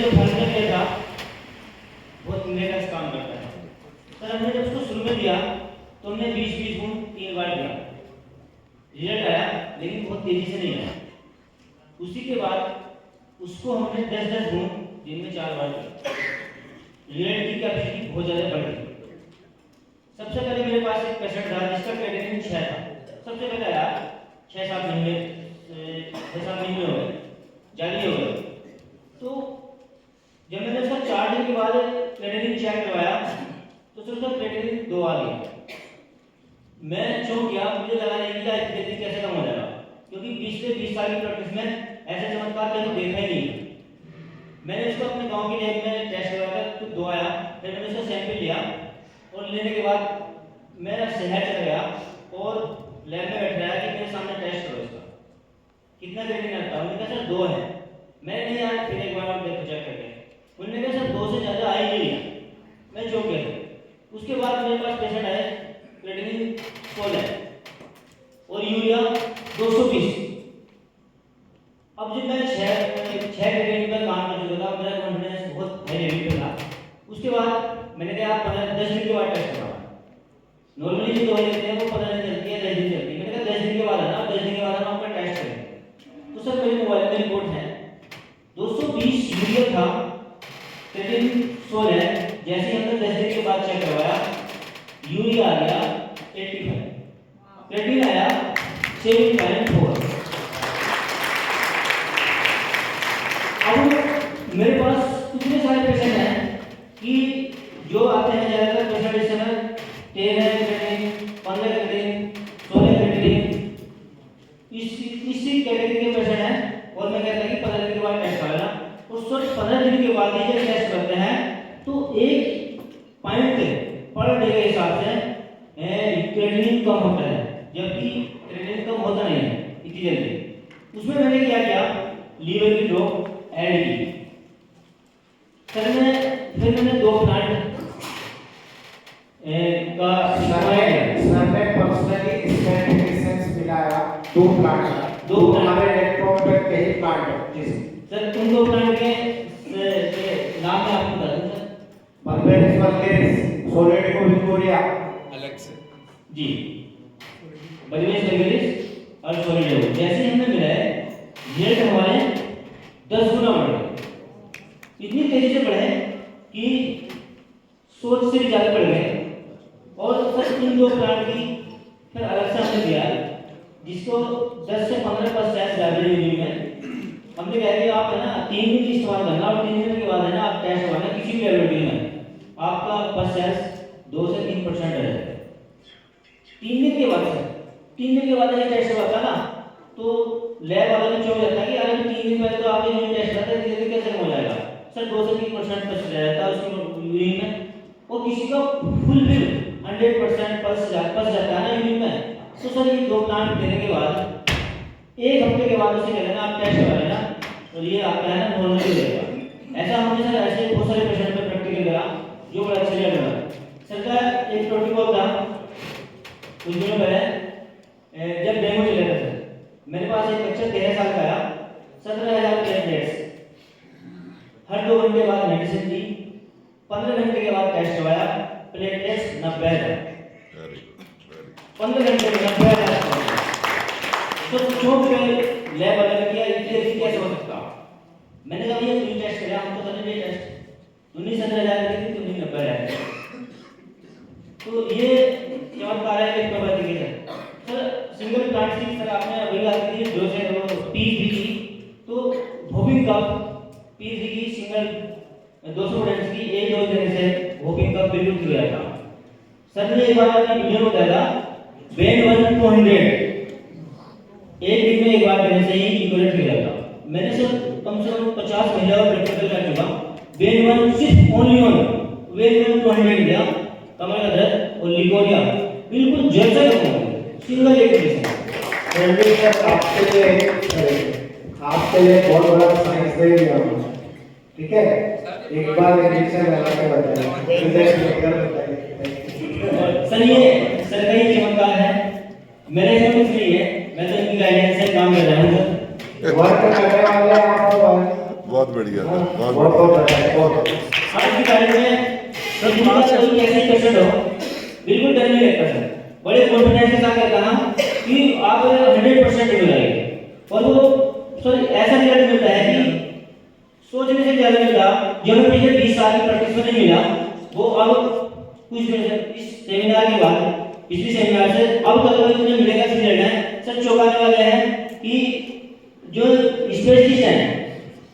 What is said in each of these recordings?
जो फर्नीचर दिया था बहुत लेटेस्ट काम करता है सर। हमने जब उसको शुरू में दिया तो हमने 20-20 गुण 3 बार दिया, रिजल्ट आया लेकिन बहुत तेजी से नहीं आया। उसी के बाद उसको हमने 10-10 गुण दिन में 4 बार दिया, रिजल्ट की कैपेसिटी बहुत ज़्यादा बढ़ गई। सबसे पहले मेरे पास एक पेशेंट था जिसका क्रेडिट 6 था। सबसे पहले आया 6-7 महीने हो गए, जारी हो गए। तो जब मैंने उसका 4 दिन के बाद क्रेडिट चेक करवाया तो सिर्फ उसका क्रेडिट 2 आ गया। मैं चौंक गया, मुझे लगा नहीं कि इतनी कैसे कम हो जाएगा, क्योंकि पिछले 20 साल की प्रैक्टिस में ऐसे चमत्कार कहीं देखा ही नहीं। मैंने उसको अपने गांव की लैब में टेस्ट करवाया तो 2 आया। फिर मैंने उसका सैंपल लिया और लेने के बाद मैं शहर चला गया और लैब में बैठ रहा कि मेरे सामने टेस्ट करो इसका कितना क्रेडिट आता है। उन्होंने कहा सर 2 है। मैं नहीं आया, फिर एक बार और देखो चेक करके। उन्होंने कहा सर 2 से ज़्यादा आ ही नहीं है। मैं चौंक गया। उसके बाद मेरे पास पेशेंट आए क्रेडिट 16 और यूरिया 220। अब जब मैं 6 क्रेडिट पर काम कर चुका था, मेरा कॉन्फिडेंस बहुत हाई लेवल पे था। उसके बाद मैंने कहा 10 दिन के बाद टेस्ट करवाओ। नॉर्मली जो दवाई देते हैं वो 15 दिन चलती है, 10 दिन चलती है। मैंने कहा 10 दिन के बाद आना, 10 दिन के बाद आना आपका टेस्ट करेंगे। तो सर मेरे मोबाइल में रिपोर्ट है 220 यूरिया था, क्रेडिट 16। जैसे ही हमने 10 दिन के बाद चेक करवाया यूरिया आ गया 85, क्रेडिट आया 7.4। अब मेरे पास इतने सारे पेशेंट हैं कि जो आते हैं ज़्यादातर पेशेंट इस समय 13 क्रेडिट, 15 क्रेडिट, 16 क्रेडिट, इसी कैटेगरी के पेशेंट हैं। और मैं कहता हूँ कि 15 दिन के बाद टेस्ट कराना, तो सर 15 दिन के बाद ही जब टेस्ट करते हैं तो 1 पॉइंट पर डे के हिसाब से क्रेडिट कम होता है, जबकि क्रेडिट कम होता नहीं है इतनी जल्दी। उसमें मैंने क्या किया, लीवर की ड्रॉप ऐड की सर। फिर मैंने 2 प्लांट का पर्सनली इसमें मिलाया 2 प्लांट, 2 हमारे इलेक्ट्रॉन पे कई प्लांट है सर। उन 2 प्लांट के नाम मैं आपको बता दूं सर। परवेरिस वर्गेरिस, सोलेडिको विक्टोरिया अलग से जी, परिवेश वर्गेरिस और सोलिडिको जैसे ही हमने मिलाए रिजल्ट हमारे 10 गुना बढ़ गए। इतनी तेजी से बढ़े कि सोच से भी ज़्यादा बढ़ गए। और सर इन 2 प्लांट की फिर अलग से हमने दिया जिसको 10 से 15% ज़्यादा यूनिट में हमने कहा कि आप है ना 3 दिन इस्तेमाल करना और 3 दिन के बाद है ना आप टेस्ट करना किसी भी लेबोरेटरी में, आपका परसेंट 2 से 3% रह जाएगा। 3 दिन के बाद 3 दिन के बाद ये टेस्ट होता ना तो लैब वाला भी चौंक जाता है कि अरे 3 दिन पहले तो आपने यूनिट टेस्ट करता है, धीरे कैसे हो जाएगा सर। 2 से 3% बच जाता है उसकी यूरिन में, और किसी का फुल बिल 100% पस जाता है ना यूरिन में। तो सर ये 2 प्लांट देने के बाद 1 हफ्ते के बाद उसे कह देना आप टेस्ट करा लेना और ये आपका है ना नॉर्मल हो जाएगा। ऐसा हमने सर ऐसे बहुत सारे पेशेंट पे प्रैक्टिकल करा जो बड़ा अच्छा रिजल्ट मिला। सर का एक प्रोटोकॉल था कुछ दिनों पहले जब डेमो चल रहा था सर, मेरे पास एक बच्चा 13 साल का आया, 17,000 प्लेटलेट्स, हर 2 घंटे बाद मेडिसिन दी, 15 घंटे के बाद टेस्ट करवाया, प्लेटलेट्स 90,000, 15 घंटे में 90,000। तो चौंक गए लैब वाले ने किया ये कैसे हो सकता। मैंने कहा भैया तुम टेस्ट किया, हम तो करने नहीं टेस्ट, तुमने 17,000 की थी, तुमने 90,000। तो ये चमत्कार है एक प्रबंध के सर। सिंगल प्लांट की सर आपने अभी बात की जो से पीएचडी की, तो होपिंग कप पीएचडी की सिंगल 200 स्टूडेंट्स की एक डोज देने से होपिंग कप बिल्कुल क्लियर था। सर ने एक बार अपनी वीडियो में बताया बेन 1 to 100 एक दिन में एक बार देने से ही इक्विवेलेंट क्लियर था। मैंने सर कम से कम 50 महिला और प्रैक्टिकल कर चुका। बेन 1 सिर्फ ओनली ऑन बेन 1 to 100 दिया, कमर का दर्द और लिकोरिया बिल्कुल जैसा ही सिंगल एक मेडिसिन। आपके लिए बहुत बड़ा साइंस दे दिया, ठीक है। एक बार इंजेक्शन लगा के बताइए, इंजेक्शन लेकर बताइए सर। ये सरकारी चमत्कार है, मेरे इसमें कुछ नहीं है, मैं तो इनकी गाइडेंस से काम कर रहा हूँ सर। वर्क करने वाले आप बहुत बढ़िया हाँ, सर, बहुत बहुत बढ़िया। बहुत अच्छा, बहुत आज की तारीख में सर दुनिया का कोई कैसे पेशेंट हो बिल्कुल डर नहीं लगता सर, बड़े कॉन्फिडेंस के साथ कहता हूँ कि आप 100% मिलाएंगे और वो सर ऐसा रिजल्ट मिलता है कि सोचने से ज्यादा मिलता जो हमें पिछले 20 साल की प्रैक्टिस में नहीं मिला वो अब कुछ दिन से इस सेमिनार के बाद पिछले सेमिनार से अब तक मुझे मिलेगा रिजल्ट है सर चौंकाने वाले हैं कि जो स्पेशलिस्ट हैं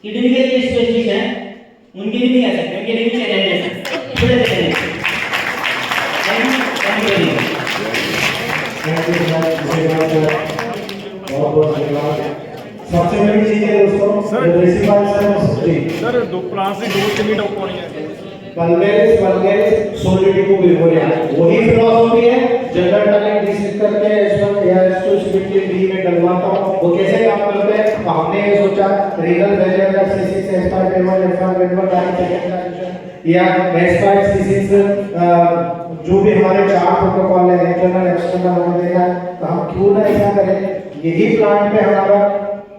किडनी के जो स्पेशलिस्ट हैं उनके भी नहीं आ सकते उनके लिए भी चैलेंज है बड़े challenge thank you very much बहुत बहुत धन्यवाद। सबसे बड़ी चीज है दोस्तों सर, जो प्रिंसिपल सर जी सर दो प्लान से दो कितनी टॉप होनी है पल्मेरिस सोलिडिको बिल्वोरिया वही फिलॉसफी है जनरल टैलेंट डिसीज करके S1 या S2 स्पिट के बी में डलवाता हूं वो कैसे काम करते हैं तो हमने ये सोचा रीनल फेलियर का C6 S5 F1 F1 direct second condition या S5 C6 जो भी हमारे चार प्रोटोकॉल है इंटरनल एक्सटर्नल हमने देखा है तो हम क्यों ना ऐसा करें यही प्लांट पे हमारा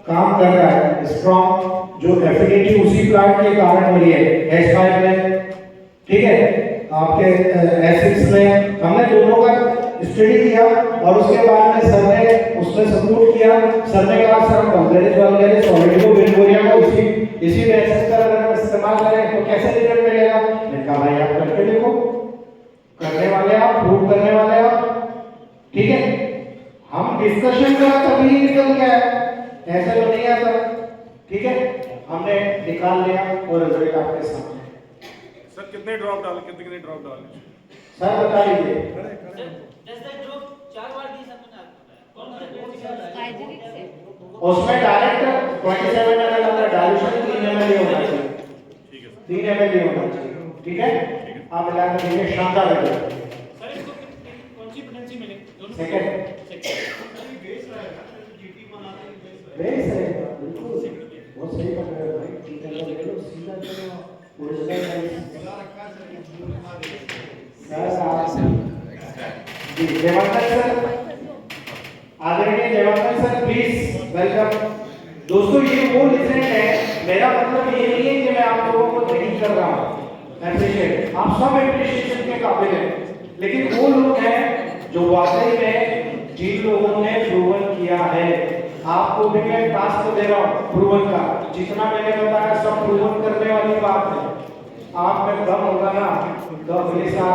काम कर रहा है स्ट्रॉन्ग जो एफिनिटी उसी प्लांट के कारण हो रही है S5 में ठीक है आपके S6 में हमने दोनों का स्टडी किया और उसके बाद में सर ने उसमें सपोर्ट किया सर ने कहा सर हम वल्गेरिस सोलिडिको बिल्वोरिया को इसी बेसिस पर अगर हम इस्तेमाल करें तो कैसे रिजल्ट मिलेगा मैंने कहा भाई आप करके देखो करने वाले आप प्रूव करने वाले आप ठीक है हम डिस्कशन का तभी निकल गया ऐसा तो नहीं आता ठीक है हमने निकाल लिया और रिजल्ट आपके सामने सर कितने ड्रॉप डाले कितने ड्रॉप डाले सर बता लीजिए जैसे जो 4 बार दी उसमें डायरेक्ट 27 ml का डाइल्यूशन 3 ml होना चाहिए ठीक है 3 ml होना चाहिए ठीक है आप मिलाकर देखिए शानदार रिजल्ट सर इसको कौन सी पोटेंसी मिले दोनों सेकंड बेस है बिल्कुल बहुत सही पकड़ रहे हो भाई ठीक है ले लो सीधा चलो ओरिजिनल जी देवानंद सर आदरणीय देवानंद सर प्लीज वेलकम दोस्तों ये वो लिसेंट है मेरा मतलब ये नहीं है कि मैं आप लोगों को नहीं कर रहा हूं एप्रिशिएट आप सब एप्रिशिएशन के काबिल हैं लेकिन वो लोग हैं जो वाकई में जिन लोगों ने प्रूवन किया है आपको भी मैं टास्क दे रहा हूं प्रूवन का जितना मैंने बताया सब प्रूवन करने वाली बात है आप में दम होगा ना तो अगले साल